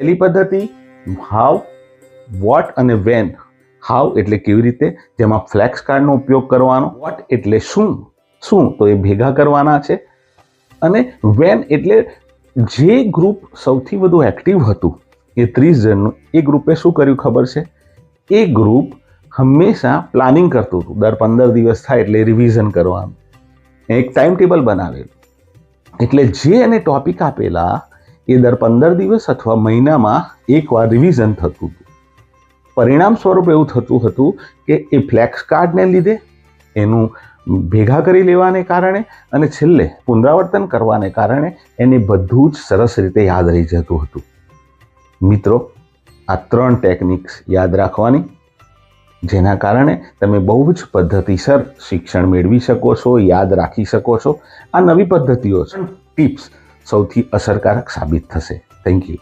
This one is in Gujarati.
પહેલી પદ્ધતિ હાઉ, વોટ અને વેન. હાઉ એટલે કેવી રીતે, જેમાં ફ્લેક્સ કાર્ડનો ઉપયોગ કરવાનો. વોટ એટલે શું, તો એ ભેગા કરવાના છે. અને વેન એટલે જે ગ્રુપ સૌથી વધુ એક્ટિવ હતું એ 30 જણનું, એ ગ્રુપે શું કર્યું ખબર છે? એ ગ્રુપ હંમેશા પ્લાનિંગ કરતું હતું. દર 15 દિવસ થાય એટલે રિવિઝન કરવાનું, એક ટાઈમ ટેબલ બનાવેલું. એટલે જે એને ટોપિક આપેલા એ દર 15 દિવસ અથવા મહિનામાં એકવાર રિવિઝન થતું હતું. પરિણામ સ્વરૂપ એવું થતું હતું કે એ ફ્લેક્સ કાર્ડને લીધે, એનું ભેગા કરી લેવાને કારણે અને છેલ્લે પુનરાવર્તન કરવાને કારણે એને બધું જ સરસ રીતે યાદ રહી જતું હતું. મિત્રો, આ 3 ટેકનિક્સ યાદ રાખવાની, જેના કારણે તમે બહુ જ પદ્ધતિસર શિક્ષણ મેળવી શકો છો, યાદ રાખી શકો છો. આ નવી પદ્ધતિઓ, ટિપ્સ સૌથી અસરકારક સાબિત થશે. Thank you.